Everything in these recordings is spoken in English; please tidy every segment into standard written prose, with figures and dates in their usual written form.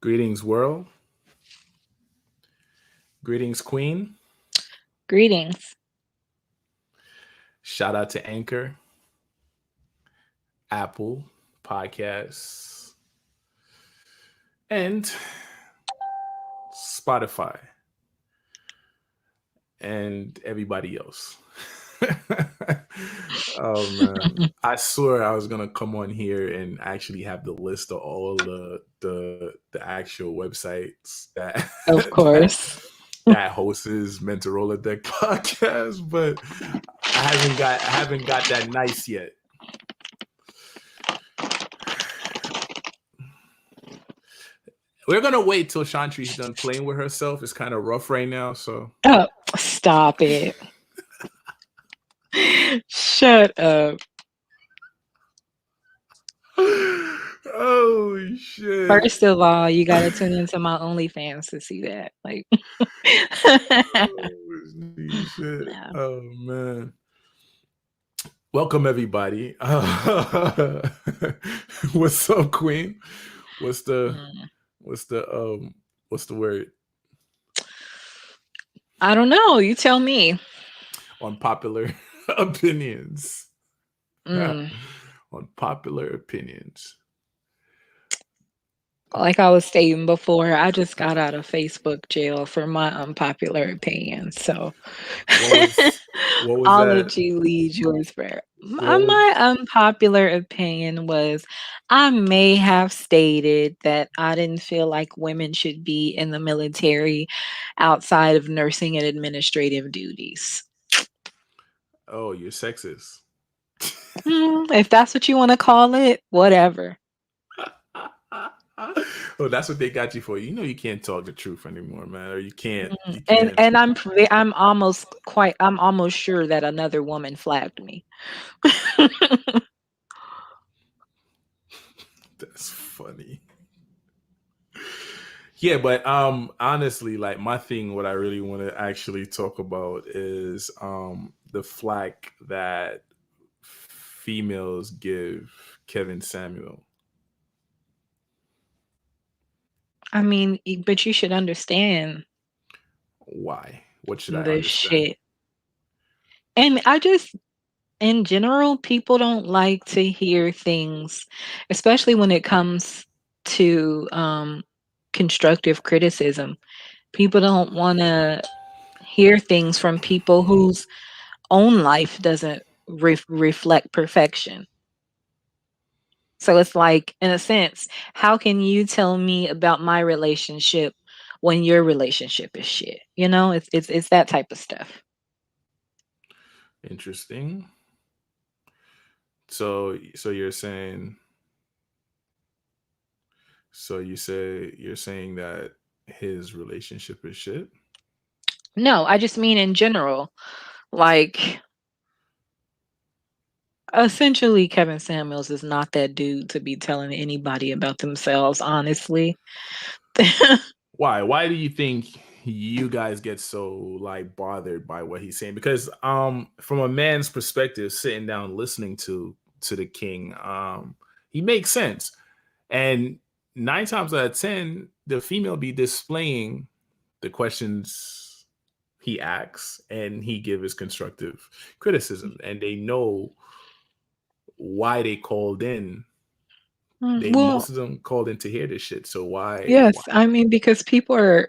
Greetings, world. Greetings, Queen. Greetings. Shout out to Anchor, Apple Podcasts, and Spotify, and everybody else. Oh man, I swear I was gonna come on here and actually have the list of all the actual websites that Of that course. that hosts MEN-talRollaDeK podcast, but I haven't got that nice yet. We're gonna wait till Chantri's done playing with herself. It's kind of rough right now, so Oh, stop it. Shut up. oh shit. First of all, you gotta tune into my OnlyFans to see that. Like, Holy shit. no. Oh man. Welcome everybody. What's up, Queen? What's the Mm. what's the what's the word? I don't know. You tell me. Unpopular opinions. Mm. Unpopular opinions. Like I was stating before, I just got out of Facebook jail for my unpopular opinion. So What was what was I'll that? let you lead yours first. What was My unpopular opinion was I may have stated that I didn't feel like women should be in the military outside of nursing and administrative duties. oh, you're sexist. If that's what you want to call it, whatever. Oh, that's what they got you for. You know you can't talk the truth anymore, man. Or you can't. Mm. You And can't. and I'm almost sure that another woman flagged me. That's funny. Yeah, but honestly, like my thing, what I really want to actually talk about is the flack that females give Kevin Samuel. I mean, but you should understand Why? What should I this understand? shit. And I just in general, people don't like to hear things, especially when it comes to constructive criticism. People don't want to hear things from people whose own life doesn't reflect perfection. So it's like, in a sense, how can you tell me about my relationship when your relationship is shit? You know, it's that type of stuff. Interesting. So you're saying you're saying that his relationship is shit? No, I just mean in general. Like, essentially, Kevin Samuels is not that dude to be telling anybody about themselves, honestly. Why? Why do you think you guys get so like bothered by what he's saying? Because from a man's perspective, sitting down listening to the king, he makes sense. And 9 times out of 10, the female be displaying the questions he asks and he give his constructive criticism. And they know why they called in. They Well, most of them called in to hear this shit. So why yes, I mean, because people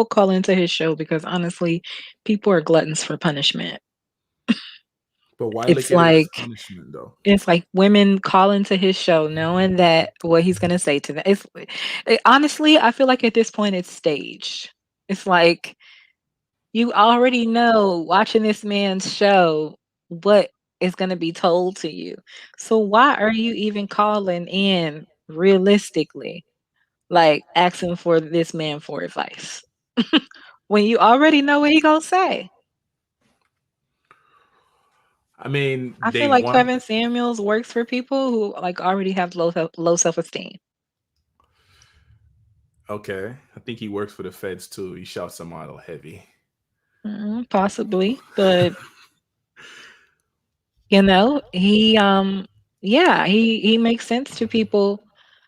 call into his show because honestly, people are gluttons for punishment. but why It's look at it as like punishment though? it's like women call into his show knowing that what he's gonna say to them. Honestly, I feel like at this point it's staged. It's like you already know watching this man's show what is gonna be told to you. So why are you even calling in realistically, like asking for this man for advice when you already know what he gonna say? I mean, I feel they like want. Kevin Samuels works for people who like already have low self esteem. Okay, I think he works for the feds too. He shouts them out heavy. Possibly, but you know, yeah, he makes sense to people.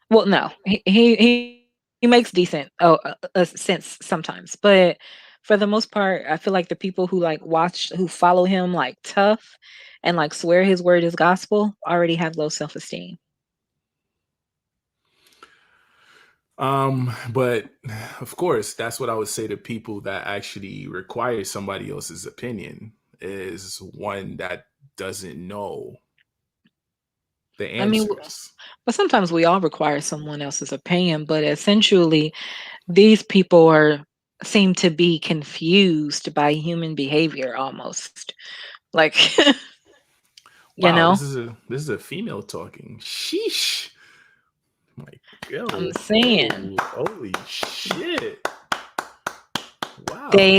Well, no, he makes decent sense sometimes, but for the most part, I feel like the people who like watch, who follow him like tough, and like swear his word is gospel, already have low self esteem. But of course, that's what I would say to people that actually require somebody else's opinion is one that doesn't know the I mean, answers. but sometimes we all require someone else's opinion, but essentially, these people are seem to be confused by human behavior almost. Like, you Wow, know, this is a female talking. Sheesh. Like, I'm yo, saying holy shit. Wow.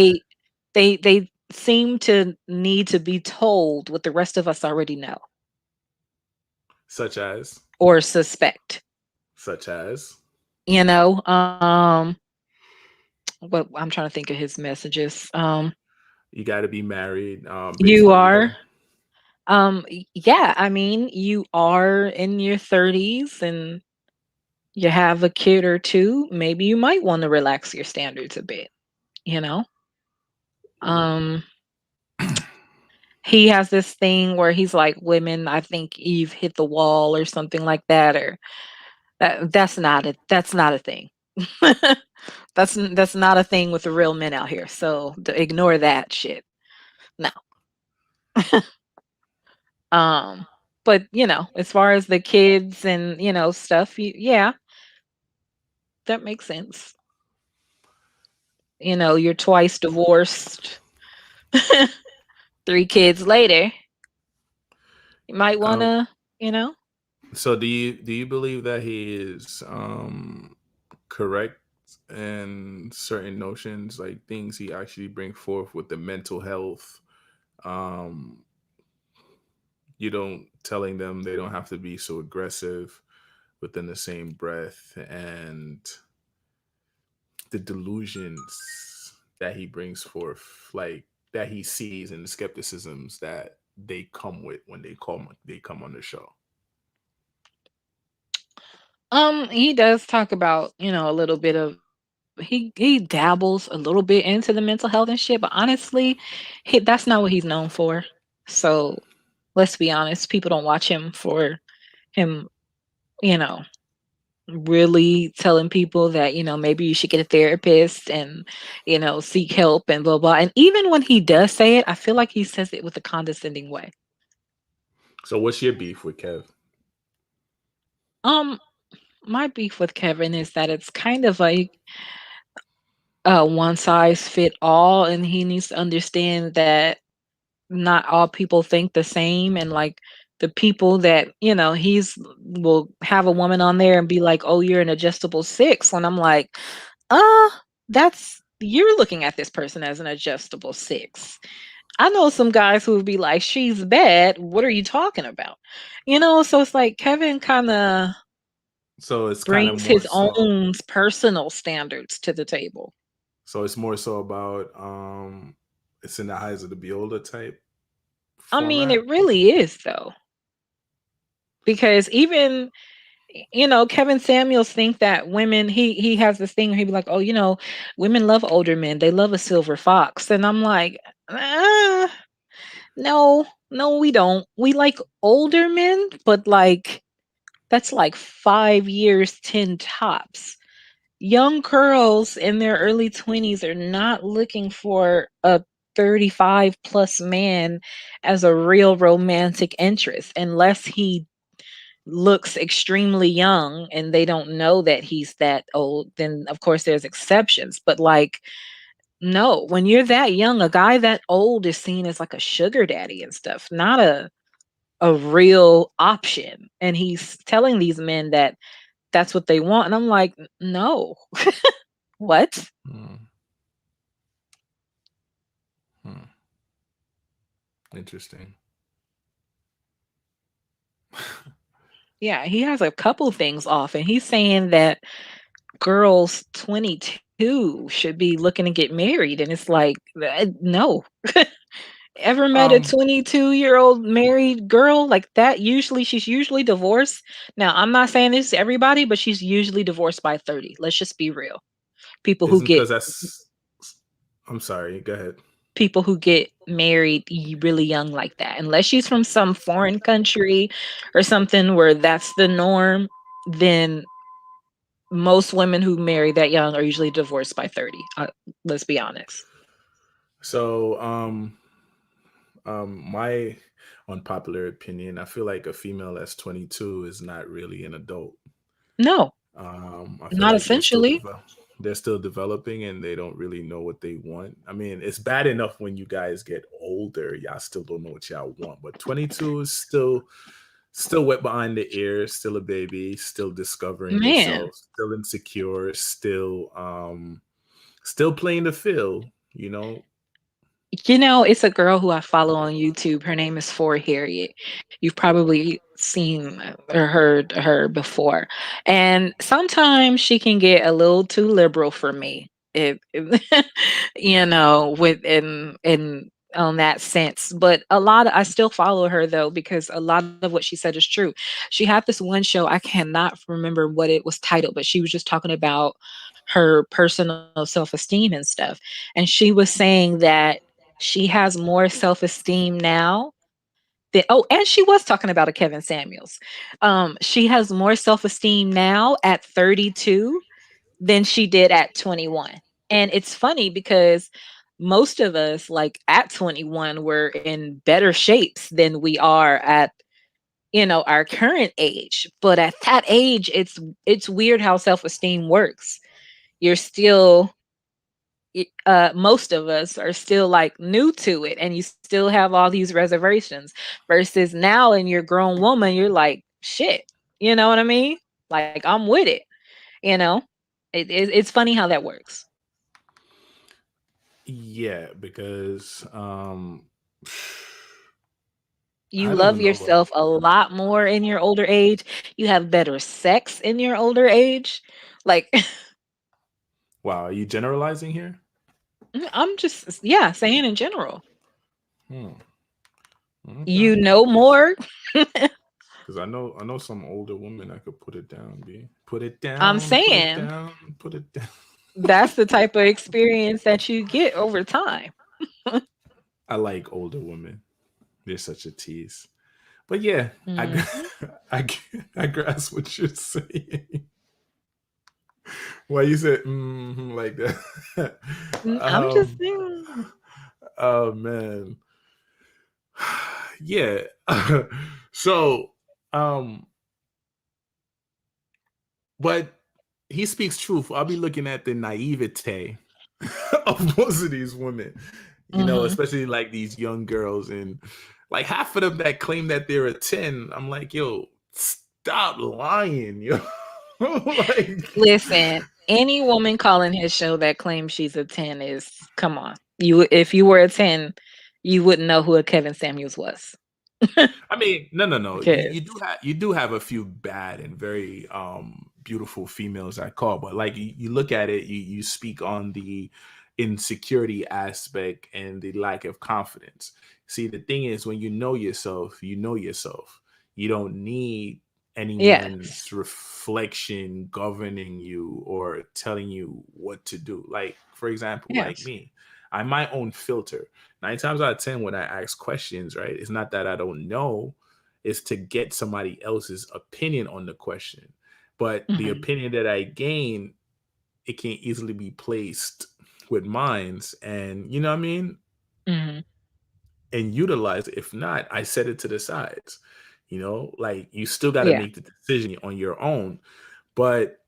they they seem to need to be told what the rest of us already know Such as, or suspect. such as, You know, what I'm trying to think of his messages. you got to be married. You Basically, are, yeah, I mean, you are in your 30s and you have a kid or two, maybe you might want to relax your standards a bit, you know? Um, he has this thing where he's like, women, I think Eve hit the wall or something like that, or that's not a thing. That's not a thing with the real men out here. So ignore that shit. No. Um, but as far as the kids and stuff, yeah, that makes sense. You're twice divorced, 3 kids later. You might um, wanna, you know. so do you believe that he is correct in certain notions, like things he actually bring forth with the mental health? Um, you don't telling them they don't have to be so aggressive within the same breath, and the delusions that he brings forth, like that he sees, and the skepticisms that they come with when they come on the show. He does talk about, a little bit of he dabbles a little bit into the mental health and shit, but honestly, that's not what he's known for. So let's be honest, people don't watch him for him, you know, really telling people that, maybe you should get a therapist and, seek help and blah blah. And even when he does say it, I feel like he says it with a condescending way. So what's your beef with Kev? Um, my beef with Kevin is that it's kind of like one size fit all, and he needs to understand that not all people think the same, and like the people that he's will have a woman on there and be like, oh, you're an adjustable six, when I'm like, uh that's you're looking at this person as an adjustable six. I know some guys who would be like, she's bad, what are you talking about? So it's like Kevin kind of So it's kind of brings more his so. own personal standards to the table. So it's more so about it's in the eyes of the beholder type I mean, format. it really is though, because even Kevin Samuels think that women, he has this thing where he'd be like, "Oh, women love older men. They love a silver fox." And I'm like, no, no, we don't. We like older men, but like that's like 5 years, 10 tops. Young girls in their early 20s are not looking for a 35 plus man as a real romantic interest unless he looks extremely young and they don't know that he's that old. Then of course there's exceptions, but like, no, when you're that young, a guy that old is seen as like a sugar daddy and stuff, not a real option. And he's telling these men that that's what they want, and I'm like, no. What? Hmm. Hmm. Interesting. Yeah, he has a couple things off, and he's saying that girls 22 should be looking to get married, and it's like, no. Ever met a Um, 22-year-old married girl like that? Usually, she's usually divorced. Now, I'm not saying this to everybody, but she's usually divorced by 30. Let's just be real. People who isn't get because that's. I'm sorry. Go ahead. people who get married really young like that. Unless she's from some foreign country or something where that's the norm, then most women who marry that young are usually divorced by 30. Let's be honest. So, my unpopular opinion, I feel like a female that's 22 is not really an adult. No, I feel not like essentially. they're still developing and they don't really know what they want. I mean, it's bad enough when you guys get older, y'all still don't know what y'all want. But 22 is still wet behind the ears, still a baby, still discovering Man, yourself, still insecure, still playing the field, you know. it's a girl who I follow on YouTube. Her name is For Harriet. You've probably seen or heard her before. And sometimes she can get a little too liberal for me. With in on that sense. But I still follow her though because a lot of what she said is true. She had this one show, I cannot remember what it was titled, but she was just talking about her personal self-esteem and stuff. And she was saying that she has more self-esteem now and she was talking about a Kevin Samuels. She has more self-esteem now at 32 than she did at 21. And it's funny because most of us, like at 21, were in better shapes than we are at our current age. But at that age, it's weird how self-esteem works. You're still most of us are still like new to it, and you still have all these reservations, versus now in your grown woman you're like, shit, you know what I mean? Like, I'm with it, you know. It's funny how that works. Yeah, because You I don't love know about. yourself a lot more in your older age. You have better sex in your older age. Like, Wow, are you generalizing here? I'm just, yeah, saying in general. Hmm. Okay. You know more. Because I know some older women that could put it down, B. I'm Put it saying down, put it down. that's the type of experience that you get over time. I like older women. They're such a tease. But yeah, Mhm. I, I grasp what you're saying. Why you said like that? I'm just um, saying. oh man, yeah. So, um, but he speaks truth. I'll be looking at the naivete of most of these women, Mhm. especially like these young girls, and like half of them that claim that they're a 10. I'm like, yo, stop lying, yo. Like, Listen, any woman calling his show that claims she's a 10 is, come on. If you were a 10, you wouldn't know who a Kevin Samuels was. I mean, no. You Because do have a few bad and very beautiful females I call, but like you look at it, you speak on the insecurity aspect and the lack of confidence. See, the thing is, when you know yourself, you know yourself. You don't need yes. anyone's reflection governing you or telling you what to do. Like, for example, like Yes. me, I'm my own filter. 9 times out of 10, when I ask questions, right, it's not that I don't know, it's to get somebody else's opinion on the question. But the Mhm. opinion that I gain, it can easily be placed with minds, and you know what I mean, Mhm. and utilize it. If not, I set it to the sides. Like, you still got to Yeah. make the decision on your own. But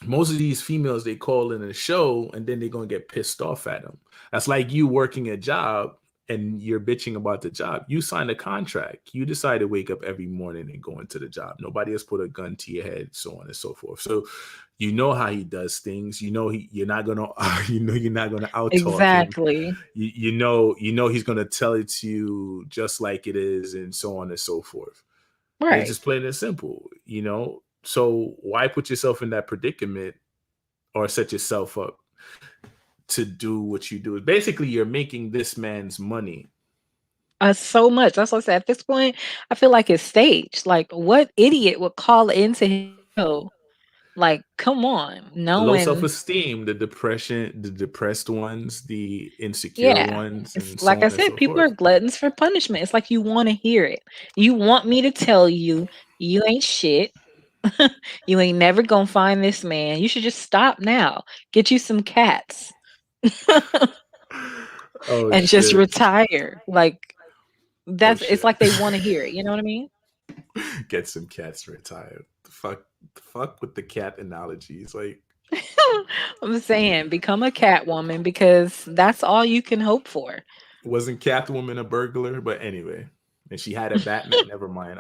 most of these females, they call in a show and then they're gonna get pissed off at them. That's like you working a job and you're bitching about the job. You signed a contract. You decide to wake up every morning and go into the job. Nobody has put a gun to your head, so on and so forth. So you know how he does things. You're not gonna you're not gonna out talk him. Exactly. You know he's gonna tell it to you just like it is, and so on and so forth. And it's Right. just plain and simple. So why put yourself in that predicament or set yourself up to do what you do? Basically, you're making this man's money. So much. That's what I said. At this point, I feel like it's staged. Like, what idiot would call into his show? Like, come on, Low knowing, self-esteem, the depression, the depressed ones, the insecure yeah. ones, It's and so like I on and said, so people are forth. gluttons for punishment. It's like you want to hear it. You want me to tell you you ain't shit. You ain't never gonna find this man. You should just stop now. Get you some cats Oh and just shit. retire. Like Oh that's it's shit. like they want to hear it. You know what I mean? Get some cats retired. The fuck with the cat analogies. Like, I'm saying become a cat woman because that's all you can hope for. wasn't Catwoman a burglar? But anyway, and she had a Batman. Never mind.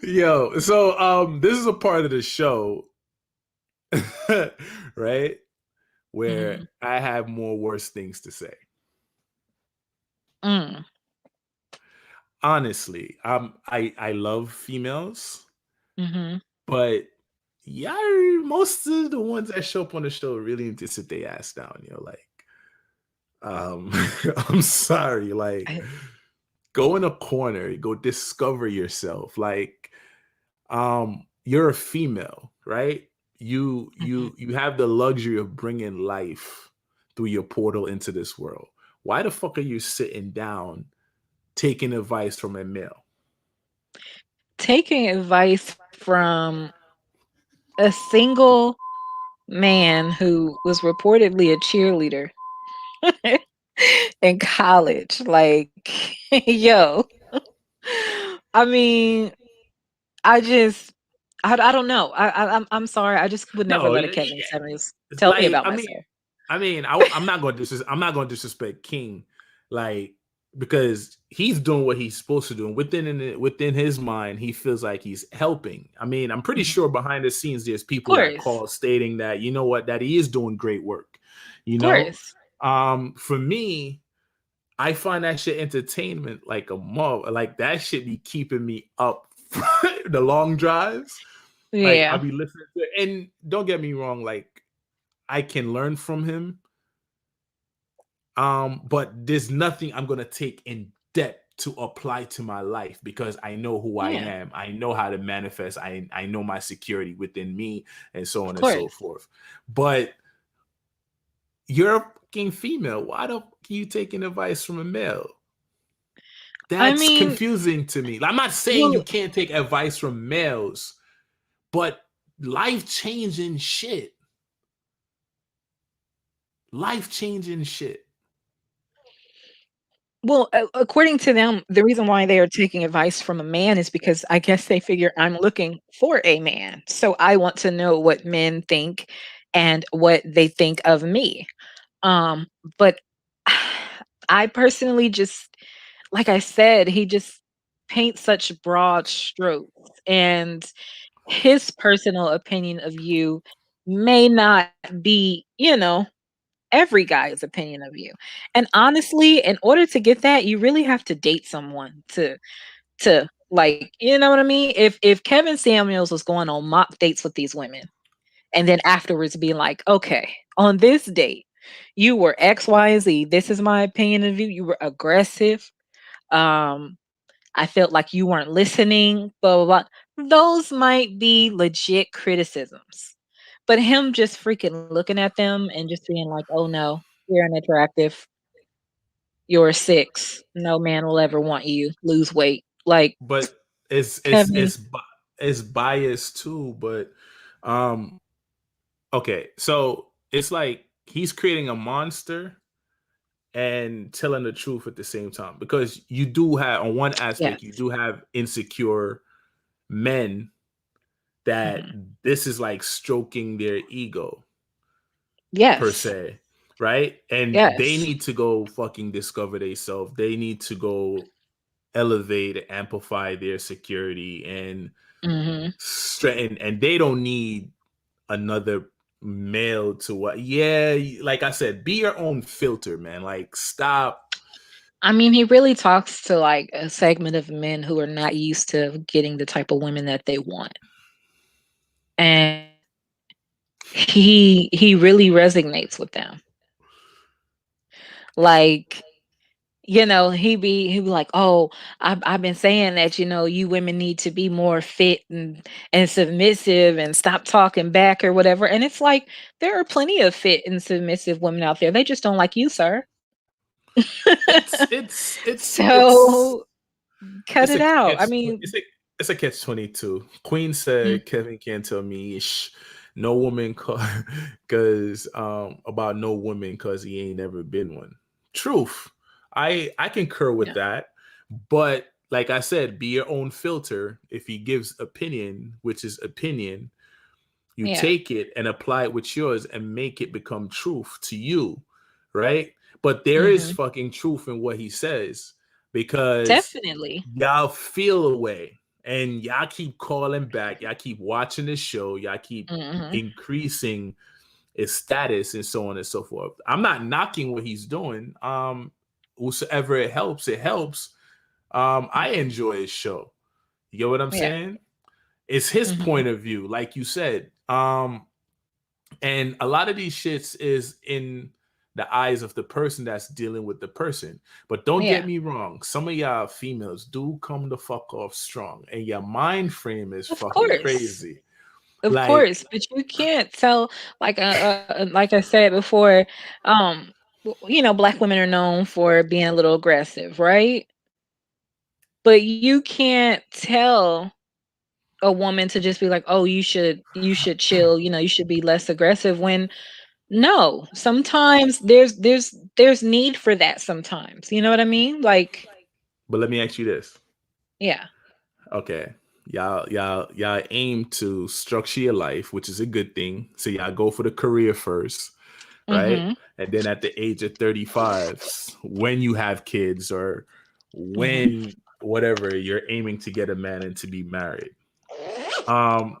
Yo, so this is a part of the show, right? Where Mhm. I have more worse things to say. Mm. Honestly, I love females, Mhm. but yeah, most of the ones that show up on the show really need to sit their ass down. Like, um, I'm sorry, like, I- go in a corner, go discover yourself. Like, you're a female, right? you Mhm. you you have the luxury of bringing life through your portal into this world. Why the fuck are you sitting down taking advice from a male? Taking advice from a single man who was reportedly a cheerleader in college. Like, yo, I mean, I just, I don't know. I'm sorry. I just would never No, let a yeah, Kevin Samuels it's tell me like, about myself. I'm not going to I'm not going to disrespect King, like, because he's doing what he's supposed to do, and within his mind, he feels like he's helping. I mean, I'm pretty Mhm. sure behind the scenes, there's Of people that course, call stating that, you know what, that he is doing great work. You of know, course. for me, I find that shit entertainment like a mob. Like, that shit be keeping me up the long drives. Like, I'll Yeah, be listening to it. And don't get me wrong, like, I can learn from him. But there's nothing I'm gonna take in depth to apply to my life because I know who I yeah, am. I know how to manifest. I know my security within me, and so of on and so course. forth. But you're a fucking female. Why the fuck are you taking advice from a male? I That's mean, confusing to me. I'm not saying you well, can't take advice from males, but life changing shit. Life changing shit. according to them, the reason why they are taking advice from a man is because I guess they figure I'm looking for a man. So I want to know what men think and what they think of me. Um, but I personally just, like I said, he just paints such broad strokes, and his personal opinion of you may not be, every guy's opinion of you. And honestly, in order to get that, you really have to date someone to like, you know what I mean? If Kevin Samuels was going on mock dates with these women and then afterwards being like, okay, on this date, you were X, Y, and Z. This is my opinion of you. You were aggressive. Um, I felt like you weren't listening, blah, blah, blah. Those might be legit criticisms. But him just freaking looking at them and just being like, oh no, you're unattractive. You're a six. No man will ever want you. Lose weight. Like, But it's it's Kevin, it's it's biased too. But um, okay, so it's like he's creating a monster and telling the truth at the same time, because you do have, on one aspect, you yes. do have insecure men that Mhm. this is like stroking their ego per Yes. se, right? And they Yes. need to go fucking discover themselves. They need to go elevate, amplify their security, and Mhm. straighten. And they don't need another male to what? Yeah, like I said, be your own filter, man. Like, stop. I mean, he really talks to like a segment of men who are not used to getting the type of women that they want. And he really resonates with them. Like he'd be like, "Oh, I've been saying that, you women need to be more fit and submissive and stop talking back or whatever." And it's like there are plenty of fit and submissive women out there. They just don't like you, sir. It's So cut it's it a out. I catch. mean, It's a catch 22. Queen mm, said Kevin can't tell me no woman cause about no woman cause he ain't never been one. Truth. I concur with yeah, that. But like I said, be your own filter. If he gives opinion, which is opinion, you yeah, take it and apply it with yours and make it become truth to you, right? But there is hmm, fucking truth in what he says because definitely. y'all feel away and y'all keep calling back, y'all keep watching the show, y'all keep Hmm. increasing his status and so on and so forth. I'm not knocking what he's doing. Whosoever it helps, it helps. I enjoy his show. You get what I'm Yeah. saying? It's his Hmm. point of view, like you said. And a lot of these shits is in the eyes of the person that's dealing with the person. But don't get Yeah. me wrong, some of y'all females do come the fuck off strong, and your mind frame is Of fucking course. crazy. Of Like, course, but you can't tell, like I said before, um, black women are known for being a little aggressive, right? But you can't tell a woman to just be like, "Oh, you should chill, you should be less aggressive," when no, sometimes there's need for that sometimes. You know what I mean? Like, but let me ask you this. yeah. Okay. Y'all aim to structure your life, which is a good thing. So y'all go for the career first, right? Mhm. And then at the age of 35, when you have kids or Mhm. when whatever you're aiming to get a man and to be married. Um,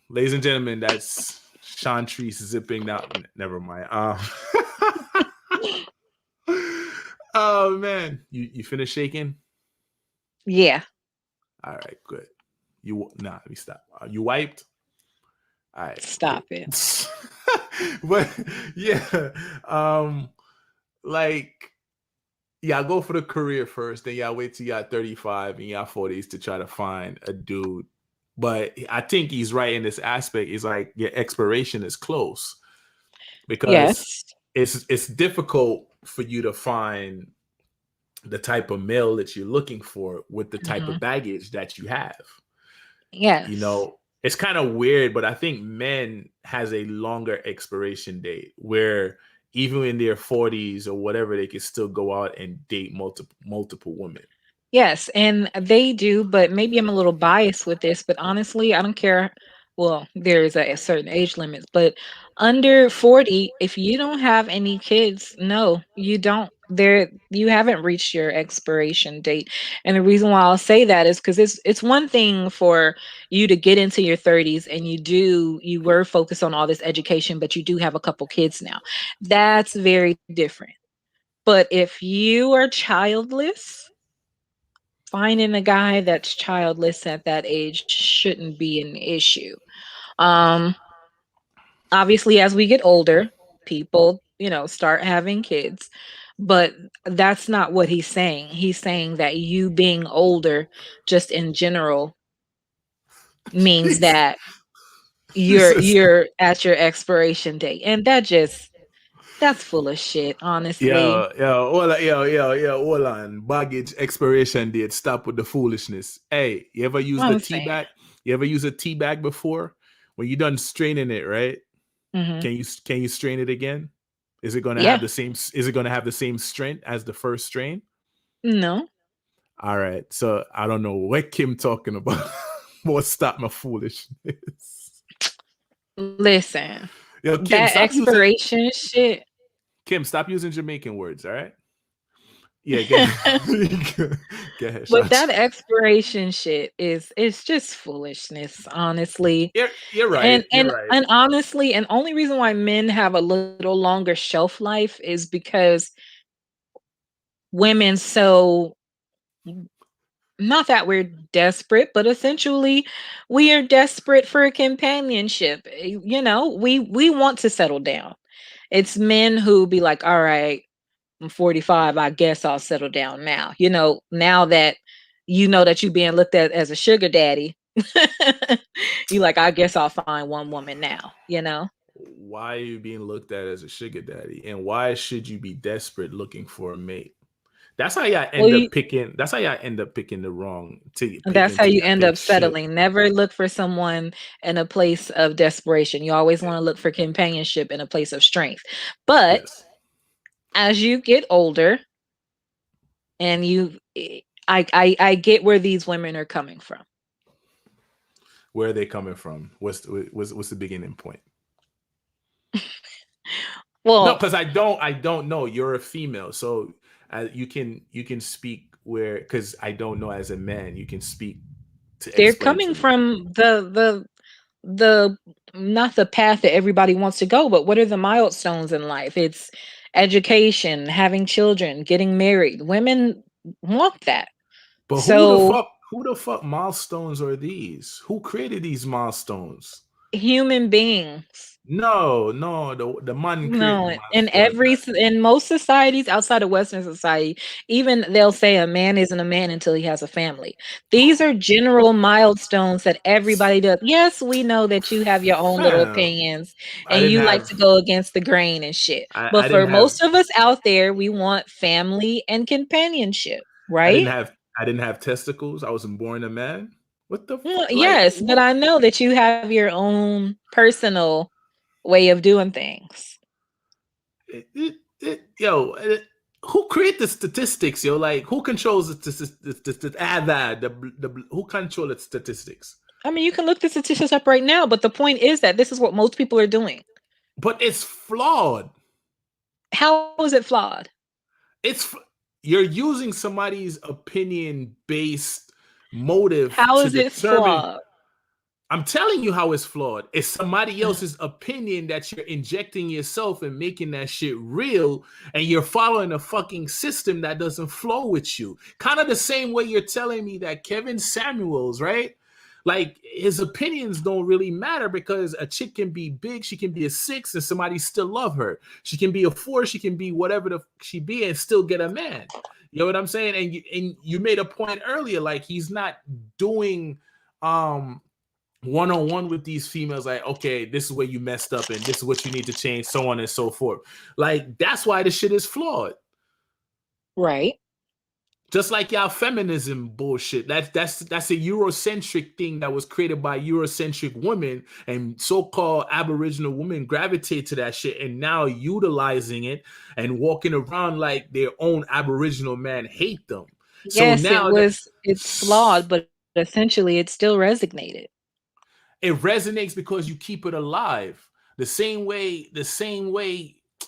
Ladies and gentlemen, that's Chantrice zipping out. Never mind. Oh man, you finished shaking? Yeah. All right, good. Let me stop. You wiped? All right, good. Stop it. But yeah, um, like y'all go for the career first, then y'all wait till y'all 35 and y'all 40s to try to find a dude. But I think he's right in this aspect. Is like your expiration is close because Yes. it's difficult for you to find the type of male that you're looking for with the type Mhm. of baggage that you have. You Yes. know, it's kind of weird, but I think men has a longer expiration date where even in their 40s or whatever, they can still go out and date multiple women. Yes, and they do, but maybe I'm a little biased with this, but honestly, I don't care. Well, there is a certain age limit, but under 40, if you don't have any kids, no, you don't. You haven't reached your expiration date. And the reason why I'll say that is because it's one thing for you to get into your 30s and you were focused on all this education, but you do have a couple kids now. That's very different. But if you are childless, finding a guy that's childless at that age shouldn't be an issue. Um, Obviously, as we get older, people, start having kids, but that's not what he's saying. He's saying that you being older, just in general, means Jesus. that you're Jesus. you're at your expiration date, and that's full of shit, honestly. Hold on. Baggage expiration date. Stop with the foolishness. Hey, you ever use the I'm tea saying. bag? You ever use a tea bag before? When you done straining it, right? Hmm. Can you strain it again? Is it going to have Yeah. the same? Is it going to have the same strength as the first strain? No. All right. So I don't know what Kim talking about. What stop my foolishness? Listen, Yo, Kim, that stop using expiration shit. Jamaican words. All right. Yeah, go ahead. Go ahead, But that Shant. expiration shit is it's just foolishness, honestly. You're And right. You're and right. and honestly, and only reason why men have a little longer shelf life is because women so not that we're desperate, but essentially we are desperate for companionship. We want to settle down. It's men who be like, "All right, I'm 45. I guess I'll settle down now. Now that you know that you're being looked at as a sugar daddy, you like, I guess I'll find one woman now. Why are you being looked at as a sugar daddy, and why should you be desperate looking for a mate? That's how y'all Well, end up picking. That's how y'all end up picking the wrong to pick that's how into you y'all end pick up shit. settling. Never look for someone in a place of desperation. You always want to look for companionship in a place of strength. But Yes. as you get older and I get where these women are coming from. Where are they coming from? What's the beginning point? No, Well, because I don't know. You're a female, so you can speak where, because I don't know as a man. You can speak to they're explain coming to me. from the not the path that everybody wants to go, but what are the milestones in life? It's education, having children, getting married. Women want that. But So who the fuck milestones are these? Who created these milestones? human beings. No, no, the man create the No, in milestone. in most societies outside of Western society, even they'll say a man isn't a man until he has a family. These are general milestones that everybody does. Yes, we know that you have your own little Fam, opinions I and didn't you like have to go against the grain and shit. I But didn't for have most of us out there, we want family and companionship, I didn't right? have I didn't have testicles. I wasn't born a man. What the Well, fuck? Like yes, but what? I know that you have your own personal way of doing things. Yo, who create the statistics? Yo, like who controls who control the statistics? I mean, you can look the statistics up right now, but the point is that this is what most people are doing. But it's flawed. How is it flawed? It's you're using somebody's opinion based motive How to is it determine. flawed? I'm telling you how it's flawed. It's somebody else's opinion that you're injecting yourself and making that shit real, and you're following a fucking system that doesn't flow with you. Kind of the same way you're telling me that Kevin Samuels, right? Like his opinions don't really matter because a chick can be big, she can be a 6, and somebody still love her. She can be a 4, she can be whatever she be, and still get a man. You know what I'm saying? And you made a point earlier, like he's not doing um one-on-one with these females, like, okay, this is where you messed up and this is what you need to change, so on and so forth. Like that's why the shit is flawed. Right. Just like y'all feminism bullshit. That's a Eurocentric thing that was created by Eurocentric women, and so-called Aboriginal women gravitate to that shit and now utilizing it and walking around like their own Aboriginal man hate them. So Yes, now that it's flawed, but essentially it still resonated. it resonates because you keep it alive. The same way,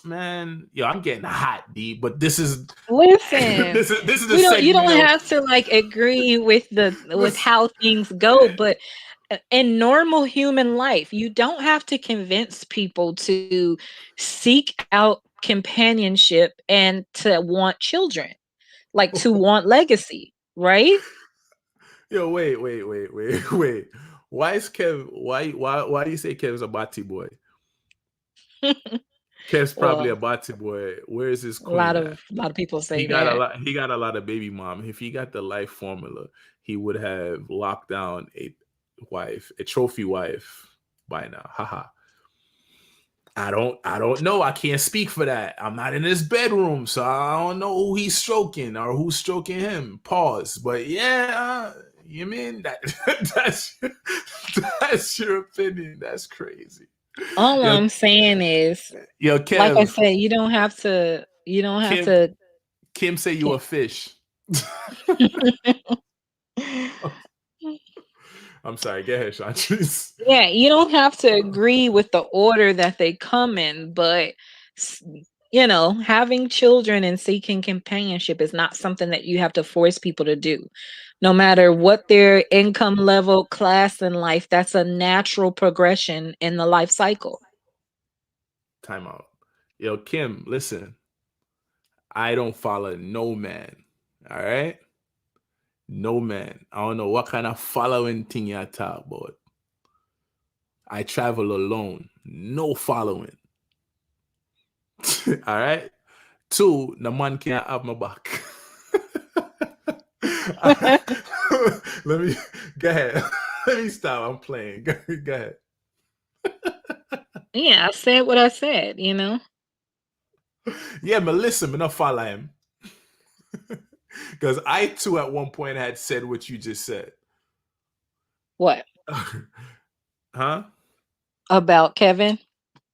man. Yo, I'm getting hot, D. But this is Listen, this is the we don't you segment don't of have to like agree with what's how things go, but in normal human life, you don't have to convince people to seek out companionship and to want children, like to want legacy, right? yo. Wait. Why is Kev? Why do you say Kev's a Bati boy? Kev's probably Well, a Bati boy. Where is his a lot queen of at? a lot of people He say got a that. lot. He got a lot of baby mom. If he got the life formula, he would have locked down a wife, a trophy wife by now. Haha. I don't know. I can't speak for that. I'm not in his bedroom, so I don't know who he's stroking or who's stroking him. Pause. But yeah, you mean that that's that's your opinion. That's crazy. All Yo, I'm saying is, yo, like I Kev, said, you don't have Kim, to Kim say you a fish. I'm sorry. Go ahead, Shantrice. Yeah, you don't have to agree with the order that they come in, but s- having children and seeking companionship is not something that you have to force people to do. No matter what their income level, class in life, that's a natural progression in the life cycle. Time out. Yo, Kim, listen. I don't follow no man. All right. No man. I don't know what kind of following thing you talk about. I travel alone. No following. All right. Two, the man can't have my back. Let me go ahead. Let me stop. I'm playing. Go ahead. Yeah, I said what I said, you know? Yeah, but listen, I'm not follow him. Because I too at one point had said what you just said. What? Huh? About Kevin?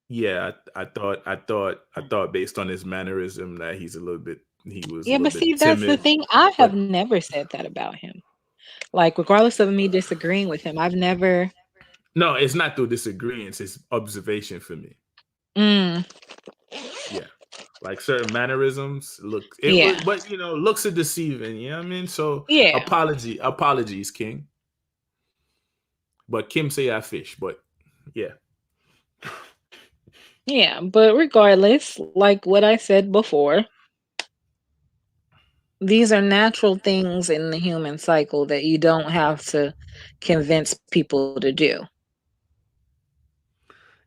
Yeah, I thought based on his mannerism that he was a Yeah, little but see, bit that's the timid. thing. I have But never said that about him. Like, regardless of me disagreeing with him, I've never. no, it's not through disagreement, it's observation for me. Mm, Yeah. Like certain mannerisms look it yeah, was, but looks are deceiving, you know what I mean? So yeah, apologies, King. But Kim say I fish, but yeah. yeah. But regardless, like what I said before, these are natural things in the human cycle that you don't have to convince people to do.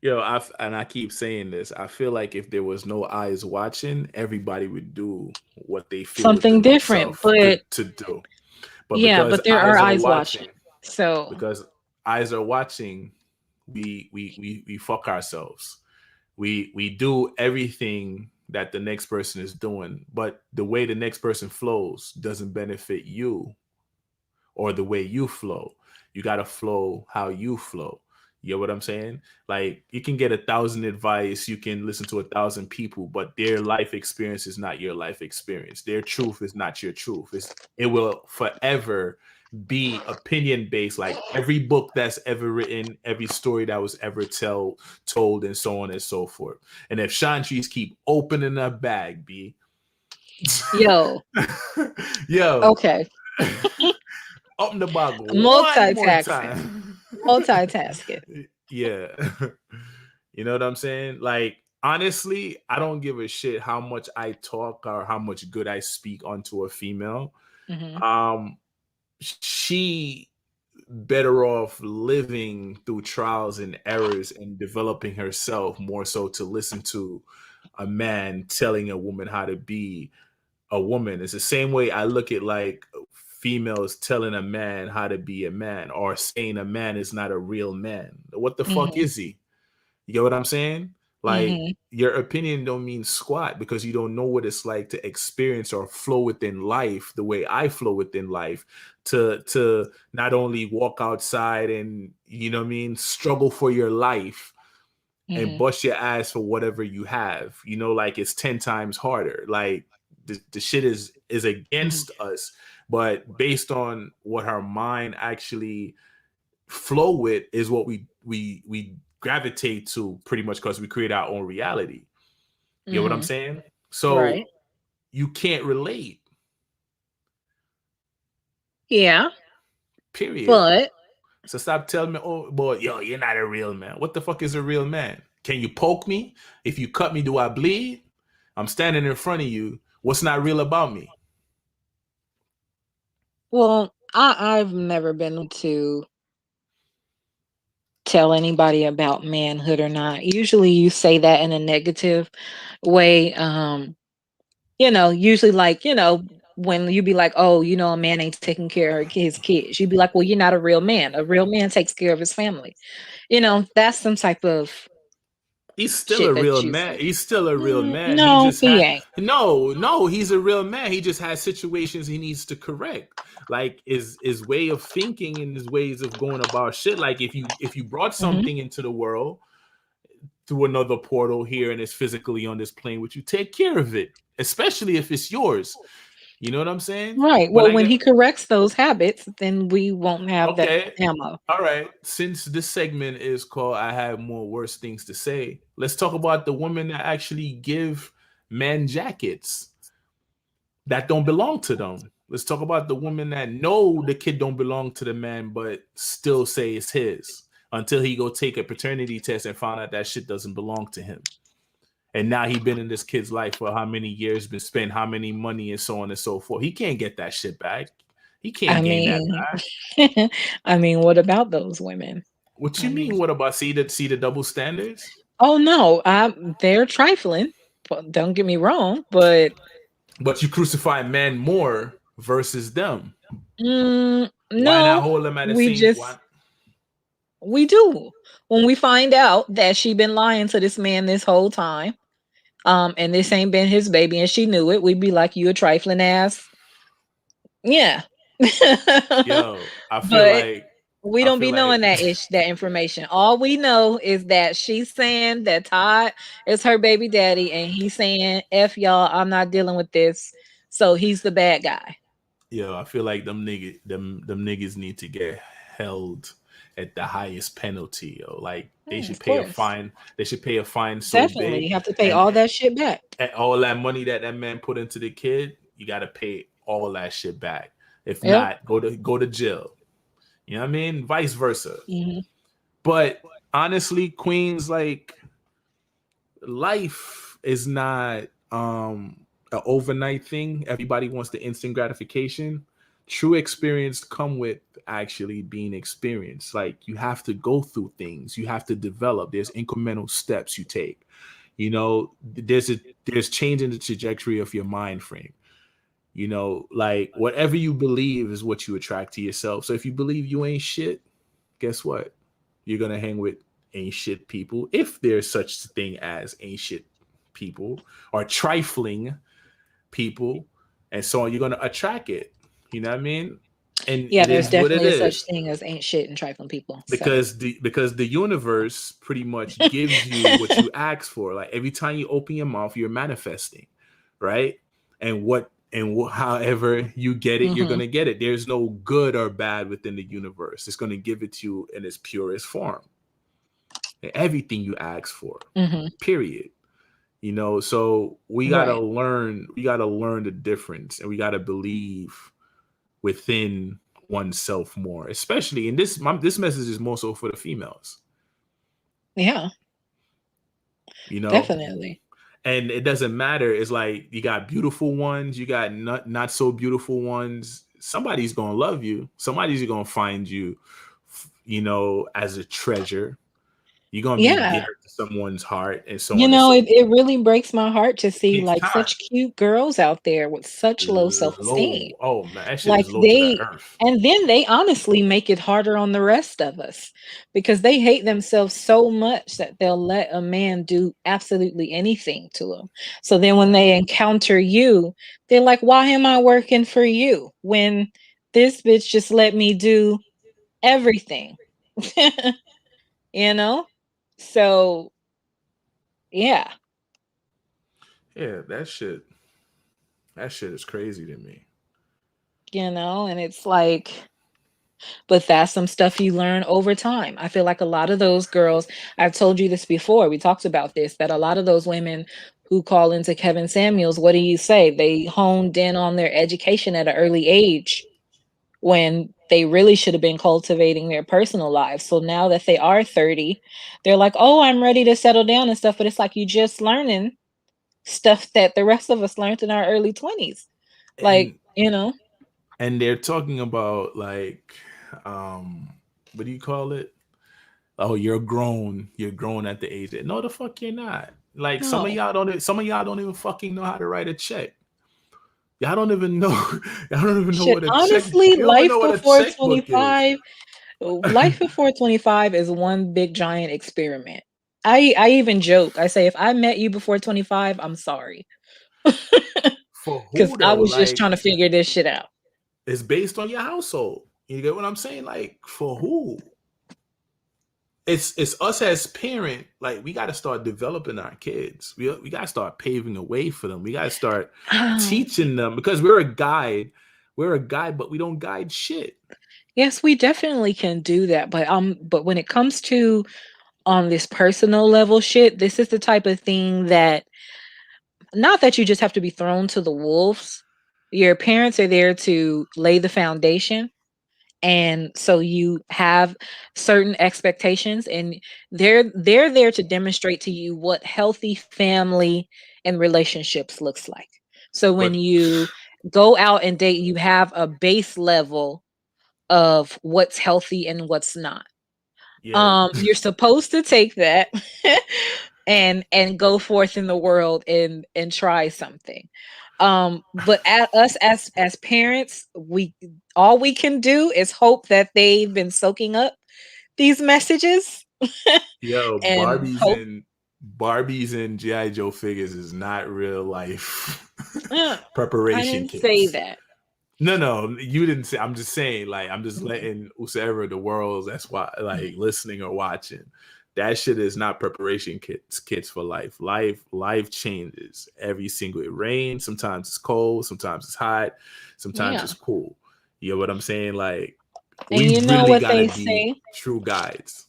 And I keep saying this. I feel like if there was no eyes watching, everybody would do what they feel Something within different, themselves but to do. But yeah, because but there are eyes are eyes watching. watching, So, because eyes are watching, we fuck ourselves. We do everything that the next person is doing, but the way the next person flows doesn't benefit you or the way you flow. You got to flow how you flow. You know what I'm saying? Like you can get 1,000 advice, you can listen to 1,000 people, but their life experience is not your life experience. Their truth is not your truth. It will forever be opinion based. Like every book that's ever written, every story that was ever told, and so on and so forth. And if Shantri's keep opening that bag, B, yo, yo, okay, open the bag one more multitasking, time. multitasking. Yeah. You know what I'm saying? Like, honestly, I don't give a shit how much I talk or how much good I speak onto a female. Hmm. Um, she better off living through trials and errors and developing herself more so to listen to a man telling a woman how to be a woman. It's the same way I look at like females telling a man how to be a man or saying a man is not a real man. What the fuck Hmm. is he? You get what I'm saying? Like Hmm. your opinion don't mean squat because you don't know what it's like to experience or flow within life the way I flow within life to not only walk outside and what I mean, struggle for your life and Hmm. bust your ass for whatever you have. Like it's 10 times harder. Like the shit is Hmm. against us, but based on what her mind actually flow with is what we gravitate to pretty much because we create our own reality. You know what I'm Hmm. saying? Right. So you can't relate, Yeah, period. but So stop telling me, oh boy, yo, you're not a real man. What the fuck is a real man? Can you poke me? If you cut me, do I bleed? I'm standing in front of you. What's not real about me? well, I've never been to tell anybody about manhood or not. Usually you say that in a negative way. Usually like, when you be like, oh, a man ain't taking care of his kids, you'd be like, well, you're not a real man. A real man takes care of his family. That's some type of He's still a shit that real you man. say. He's still a real man. He No, just he had ain't. no, he's a real man. He just has situations he needs to correct. Like his way of thinking and his ways of going about shit. Like if you brought Hmm. something into the world through another portal here and it's physically on this plane, would you take care of it? Especially if it's yours. You know what I'm saying? Right. When Well, I when get he corrects those habits, then we won't have that okay, ammo. all right. Since this segment is called I Have More Worse Things to Say, let's talk about the women that actually give men jackets that don't belong to them. Let's talk about the women that know the kid don't belong to the man, but still say it's his until he go take a paternity test and find out that shit doesn't belong to him. And now he been in this kid's life for how many years, been spent how many money and so on and so forth. He can't get that shit back. He can't I gain that mean, back. I mean, what about those women? What I you mean, mean? What about see the double standards? oh no, they're trifling. Don't get me wrong, but But you crucify men more versus them. Why not no, hold them at the we same? just Why? we do. When we find out that she been lying to this man this whole time, and this ain't been his baby, and she knew it, we'd be like, "You a trifling ass." Yeah. Yo, But we I don't feel be like knowing that information. All we know is that she's saying that Todd is her baby daddy, and he's saying, "F y'all, I'm not dealing with this." So he's the bad guy. yo, I feel like them niggas need to get held at the highest penalty. Yo, like they should Of pay a course, fine. They should pay a fine so definitely, you big, have to pay and all that shit back. and all that money that that man put into the kid, you got to pay all that shit back. If Yep. not, go to jail. You know what I mean? Vice versa. Hmm. But honestly, Queens, like life is not an overnight thing. Everybody wants the instant gratification. True experience come with actually being experienced. Like you have to go through things. You have to develop. There's incremental steps you take. You know, there's change in the trajectory of your mind frame. You know, like whatever you believe is what you attract to yourself. So if you believe you ain't shit, guess what? You're gonna hang with ain't shit people, if there's such thing as ain't shit people or trifling people, and so on. You're gonna attract it. You know what I mean? And Yeah, it there's is what it definitely a such is thing as ain't shit and trifling people. So because the universe pretty much gives you what you ask for. Like every time you open your mouth, you're manifesting, right? However you get it, you're hmm gonna get it. There's no good or bad within the universe. It's gonna give it to you in its purest form. Everything you ask for, hmm period. You know, so right. we gotta learn the difference, and we gotta believe within oneself more, especially in this message is more so for the females. Yeah, You know, definitely. and it doesn't matter. It's like you got beautiful ones, you got not so beautiful ones. Somebody's gonna love you. Somebody's gonna find you, you know, as a treasure. You're gonna be Yeah. dear to someone's heart, and so You on and know, so it really breaks my heart to see takes like time. such cute girls out there with such low self-esteem. Low. Oh man, that shit Like is low to the they earth. and then they honestly make it harder on the rest of us because they hate themselves so much that they'll let a man do absolutely anything to them. So then when they encounter you, they're like, "Why am I working for you when this bitch just let me do everything?" you know? So, yeah, Yeah, that shit is crazy to me. and it's like, but that's some stuff you learn over time. I feel like a lot of those girls, I've told you this before, we talked about this, that a lot of those women who call into Kevin Samuels, what do you say? They honed in on their education at an early age when they really should have been cultivating their personal lives. So now that they are 30, they're like, "Oh, I'm ready to settle down and stuff." But it's like you just learning stuff that the rest of us learned in our early 20s. Like, And you know, they're talking about like um what do you call it? Oh, you're grown at the age that no the fuck you're not. Like no. some of y'all don't even fucking know how to write a check. Y'all don't even know y'all don't even know Shit, what a check honestly, you don't even know life what a before checkbook is. 25, life before 25 is one big giant experiment. I even joke. I say if I met you before 25, I'm sorry. For Cuz who I though? was just Like trying to figure this shit out. it's based on your household. You get what I'm saying? Like for who? It's us as parent. Like we got to start developing our kids. We got to start paving the way for them. We got to start teaching them because we're a guide. We're a guide, but we don't guide shit. Yes, we definitely can do that, but when it comes to on this personal level shit, this is the type of thing that not that you just have to be thrown to the wolves. Your parents are there to lay the foundation, and so you have certain expectations, and they're there to demonstrate to you what healthy family and relationships looks like. So when But you go out and date, you have a base level of what's healthy and what's not. yeah, You're supposed to take that and go forth in the world and try something. But at us as parents, we all we can do is hope that they've been soaking up these messages Yo, and hope. Barbies and GI Joe figures is not real life uh, I preparation didn't say kits. that. No, you didn't say. I'm just saying, like, I'm just letting whoever the world that's why, like, listening or watching, that shit is not preparation kits for life. Life changes every single. It rains. Sometimes it's cold. Sometimes it's hot. Sometimes Yeah. it's cool. You know what I'm saying? Like, And we you know really what gotta they be say? true guides.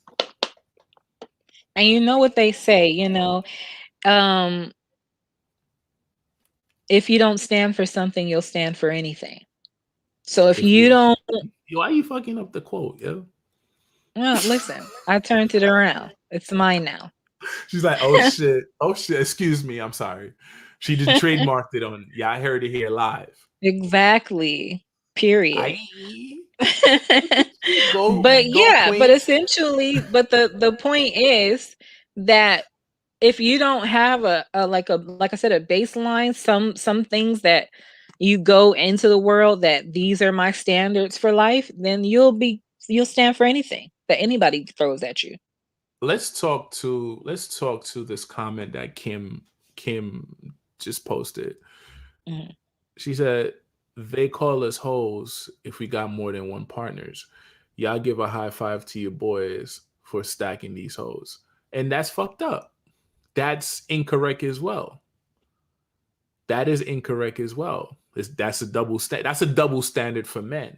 And you know what they say, you know, um, if you don't stand for something, you'll stand for anything. So if If you you don't, don't, why are you fucking up the quote, yo? well, listen, I turned it around. It's mine now. She's like, oh shit, excuse me, I'm sorry. She just trademarked it on. Yeah, I heard it here live. Exactly. Period. I look at you, But go yeah, but queen. essentially, but the point is that if you don't have a like I said, a baseline, some things that you go into the world that these are my standards for life, then you'll stand for anything that anybody throws at you. Let's talk to this comment that Kim just posted. Mhm. She said they call us hoes if we got more than one partners. Y'all give a high five to your boys for stacking these hoes. And that's fucked up. That's incorrect as well. That is incorrect as well. That's a that's a double standard for men.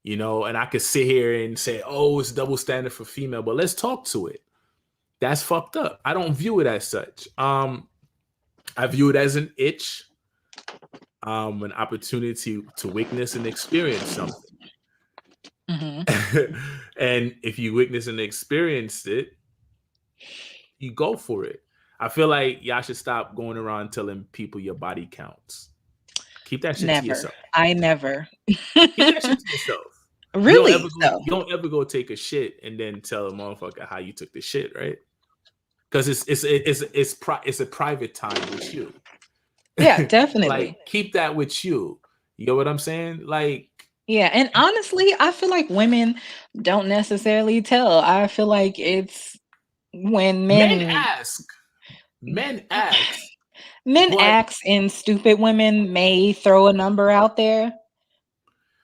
You know, and I could sit here and say, "Oh, it's double standard for female," but let's talk to it. That's fucked up. I don't view it as such. I view it as an itch, an opportunity to witness and experience something. Mhm. And if you witness and experience it, you go for it. I feel like y'all should stop going around telling people your body counts. Keep that shit to Never. yourself. I never. Keep that shit to yourself. Really? So, You don't ever go take a shit and then tell a motherfucker how you took the shit, right? Because it's a private time with you. yeah, Like, definitely. keep that with you. You know what I'm saying? Like, Yeah, and honestly, I feel like women don't necessarily tell. I feel like it's when men men ask, men ask, men but ask and stupid women may throw a number out there,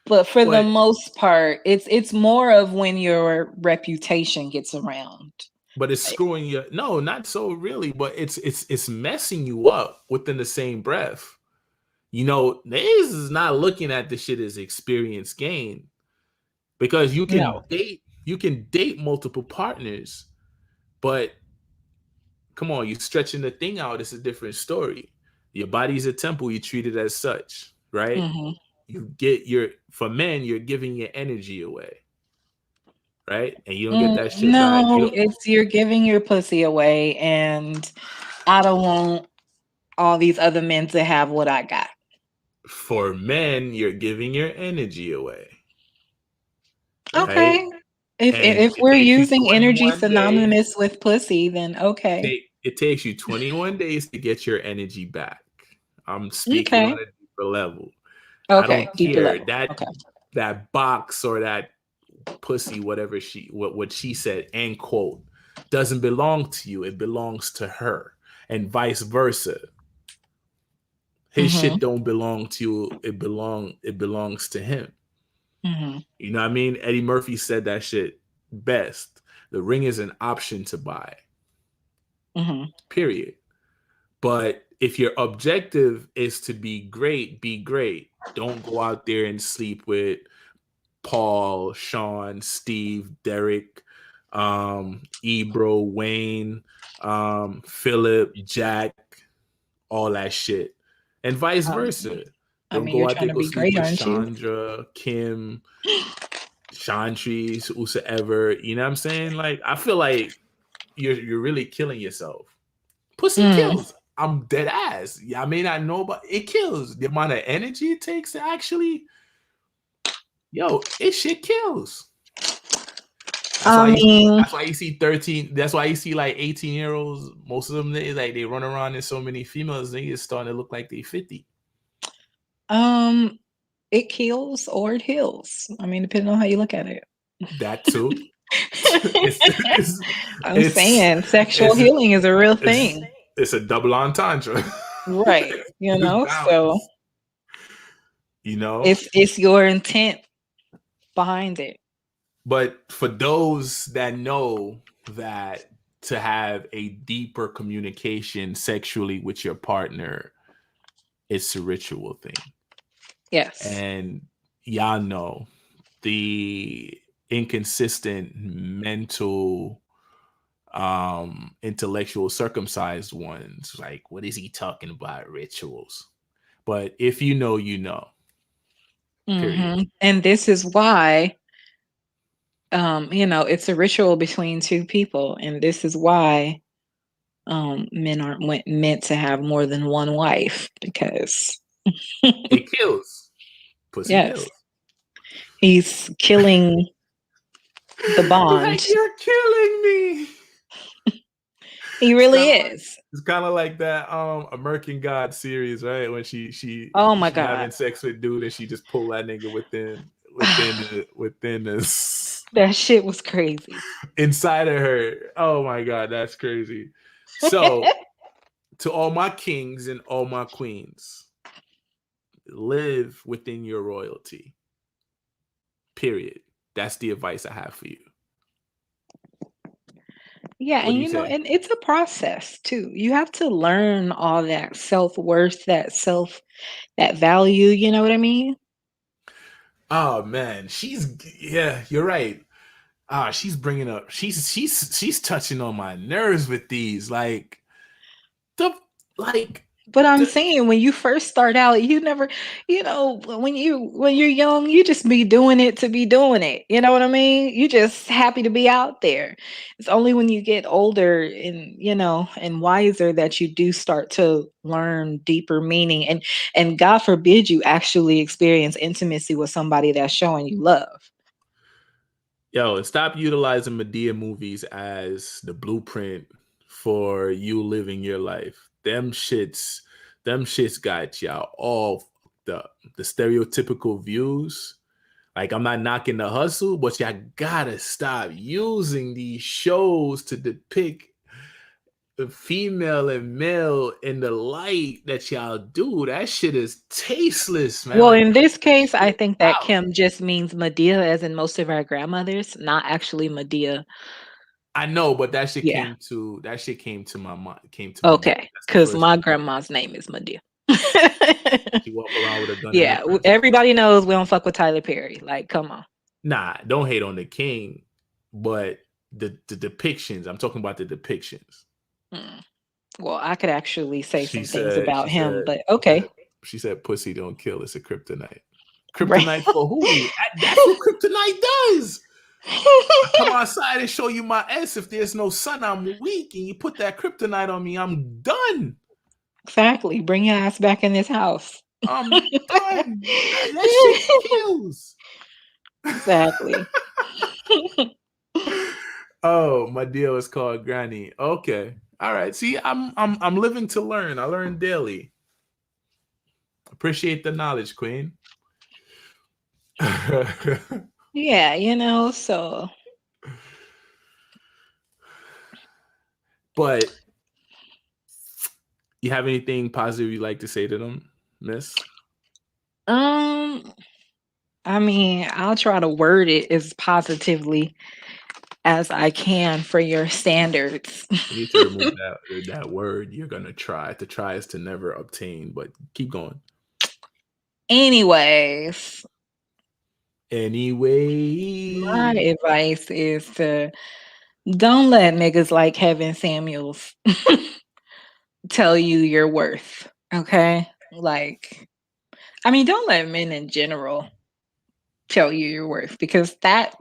but for the but most part, it's more of when your reputation gets around. it's screwing you. No, not so really, but it's messing you up within the same breath. You know, niggas is not looking at the shit as experience gain because No. you can date multiple partners, but come on, you stretching the thing out, it's a different story. Your body's a temple, you treat it as such, right? Mhm. You get your for men, you're giving your energy away, right? And you don't get that shit back. You No, don't it's you're giving your pussy away, and I don't want all these other men to have what I got. for men, you're giving your energy away, right? Okay. And If it we're takes you using energy 21 days. synonymous with pussy, then okay. It takes you 21 days to get your energy back. I'm speaking on Okay. a deeper level. I Okay. don't Deeper care level. Okay. that box or that pussy, whatever what she said, end quote, doesn't belong to you. It belongs to her, and vice versa. His Mhm. shit don't belong to you. It belongs to him. Mhm. You know what I mean? Eddie Murphy said that shit best. The ring is an option to buy. Mhm. Period. But if your objective is to be great, be great. Don't go out there and sleep with Paul, Sean, Steve, Derek, Ebro, Wayne, Philip, Jack, all that shit. And vice Um, versa. I Don't mean, go you're out trying there to go be sleep great, with aren't you? Chandra, Kim, Chantries, whosoever. You know what I'm saying? Like, I feel like you're really killing yourself. Pussy Mm. kills. I'm dead ass. Yeah, I may not know, but it kills. The amount of energy it takes to actually, yo, it shit kills. That's I why you. mean, That's why you see 13. That's why you see like 18-year-olds. Most of them, they run around in so many females. They just starting to look like they 50. um, it kills or it heals. I mean, depending on how you look at it. That too. it's it's I'm it's saying sexual it's healing is a real it's, thing. it's a double entendre. Right. It's So balanced. You know. it's your intent behind it. But for those that know that to have a deeper communication sexually with your partner, it's a ritual thing. Yes. And y'all know the inconsistent mental intellectual circumcised ones, like, what is he talking about, rituals? But if you know, you know. Period. And this is why it's a ritual between two people, and this is why men aren't meant to have more than one wife because It kills. Pussy yes, kills. he's killing the Like, bond. you're killing me. He It's really kind of like is. that American God series, right? When Oh my she god. having sex with dude and she just pull that nigga within the That shit was crazy. inside of her. Oh my god, that's crazy. So to all my kings and all my queens, live within your royalty. Period. That's the advice I have for you. Yeah, What do and you say? and it's a process too. You have to learn all that self-worth, that value, you know what I mean? Oh man, yeah, you're right. She's bringing up, she's touching on my nerves with these, the like But I'm the saying when you first start out, you never, when you're young, you just be doing it to be doing it. You know what I mean? You just happy to be out there. It's only when you get older and and wiser that you do start to learn deeper meaning, and God forbid you actually experience intimacy with somebody that's showing you love. yo, stop utilizing Medea movies as the blueprint for you living your life. Them shits got y'all all fucked up. The stereotypical views. Like, I'm not knocking the hustle, but y'all gotta stop using these shows to depict the female and male in the light that y'all do. That shit is tasteless, man. Well, Like, in cut this that case, I shit think that out. Kim just means Medea, as in most of our grandmothers, not actually Medea. I know, but that shit Yeah. came to my mind. Came to my mind. Okay, That's the because first my thing. grandma's name is Medea. She walk around with a gun in her Yeah, purse. everybody knows we don't fuck with Tyler Perry. Like, come on. Nah, don't hate on the king, but the depictions. I'm talking about the depictions. Mm. Well, I could actually say She some things said. about She him, said. but She said. okay. She said, "Pussy don't kill. It's a kryptonite." Right. Kryptonite for who? That's what kryptonite does. I come outside and show you my S. If there's no sun, I'm weak, and you put that kryptonite on me, I'm done. Exactly. Bring your ass back in this house. I'm done. That shit kills. Exactly. Oh, my deal is called Granny. Okay. All right. See, I'm living to learn. I learn daily. Appreciate the knowledge, Queen. Yeah, so But you have anything positive you'd like to say to them, Miss? um I mean, I'll try to word it as positively as I can for your standards. You need to remove that word you're gonna try. To try is to never obtain, but keep going. Anyways, my Anyway. advice is to don't let niggas like Kevin Samuels tell you your worth. Okay? Like, I mean, don't let men in general tell you your worth because that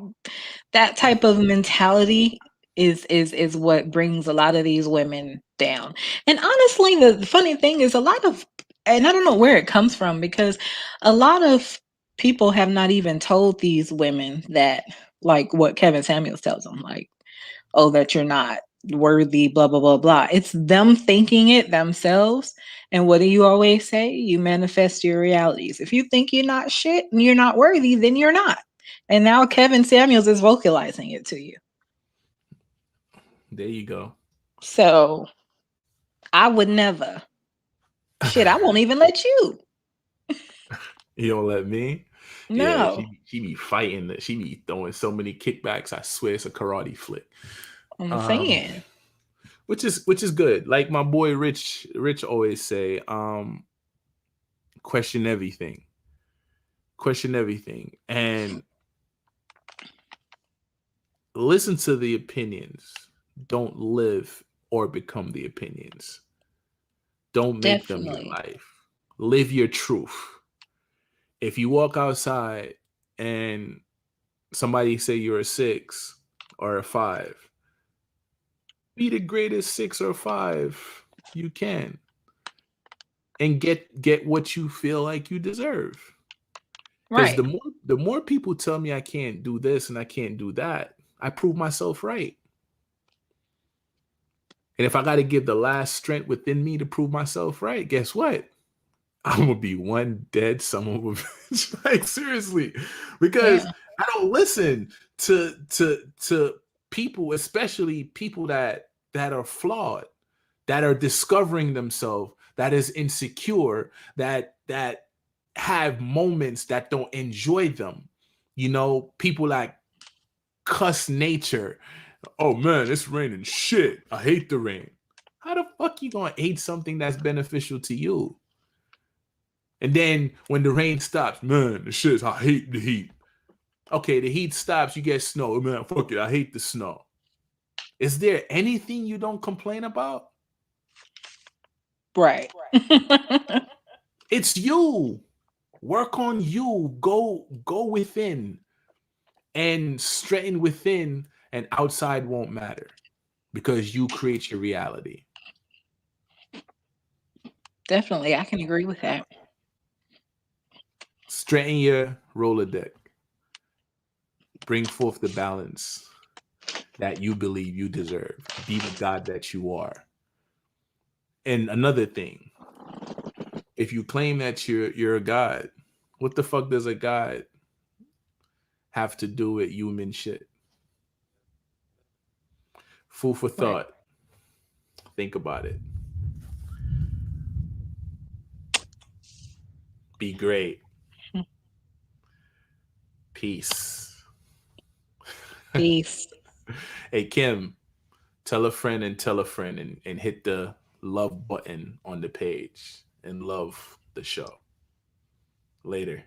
type of mentality is what brings a lot of these women down. And honestly, the funny thing is a lot of, and I don't know where it comes from because a lot of people have not even told these women that like what Kevin Samuels tells them, like, oh, that you're not worthy, blah, blah, blah, blah. It's them thinking it themselves. And what do you always say? You manifest your realities. If you think you're not shit and you're not worthy, then you're not. And now Kevin Samuels is vocalizing it to you. There you go. So I would never. Shit, I won't even let you. You don't let me? Yeah, No. she be fighting that. She be throwing so many kickbacks. I swear it's a karate flick. I'm Um, saying. which is good. Like my boy Rich always say, question everything. Question everything. And listen to the opinions. Don't live or become the opinions. Don't make them your Definitely. life. Live your truth. If you walk outside and somebody say you're a 6 or a 5, be the greatest 6 or 5 you can and get what you feel like you deserve. Because Right. the more people tell me I can't do this and I can't do that, I prove myself right. And if I got to give the last strength within me to prove myself right, guess what? I'm gonna be one dead son of a bitch. Like seriously, because Yeah. I don't listen to people, especially people that are flawed, that are discovering themselves, that is insecure, that have moments that don't enjoy them. You know, people like cuss nature. Oh man, it's raining shit. I hate the rain. How the fuck you gonna hate something that's beneficial to you? And then when the rain stops, man, the shit, I hate the heat. Okay, the heat stops, you get snow. Man, fuck it, I hate the snow. Is there anything you don't complain about? Right. It's you. Work on you. Go within and straighten within, and outside won't matter because you create your reality. Definitely. I can agree with that. Straighten your roller deck. Bring forth the balance that you believe you deserve. Be the God that you are. And another thing, if you claim that you're a god, what the fuck does a god have to do with human shit? Food for Right. thought. Think about it. Be great. Peace. Peace. Hey Kim, tell a friend and hit the love button on the page and love the show. Later.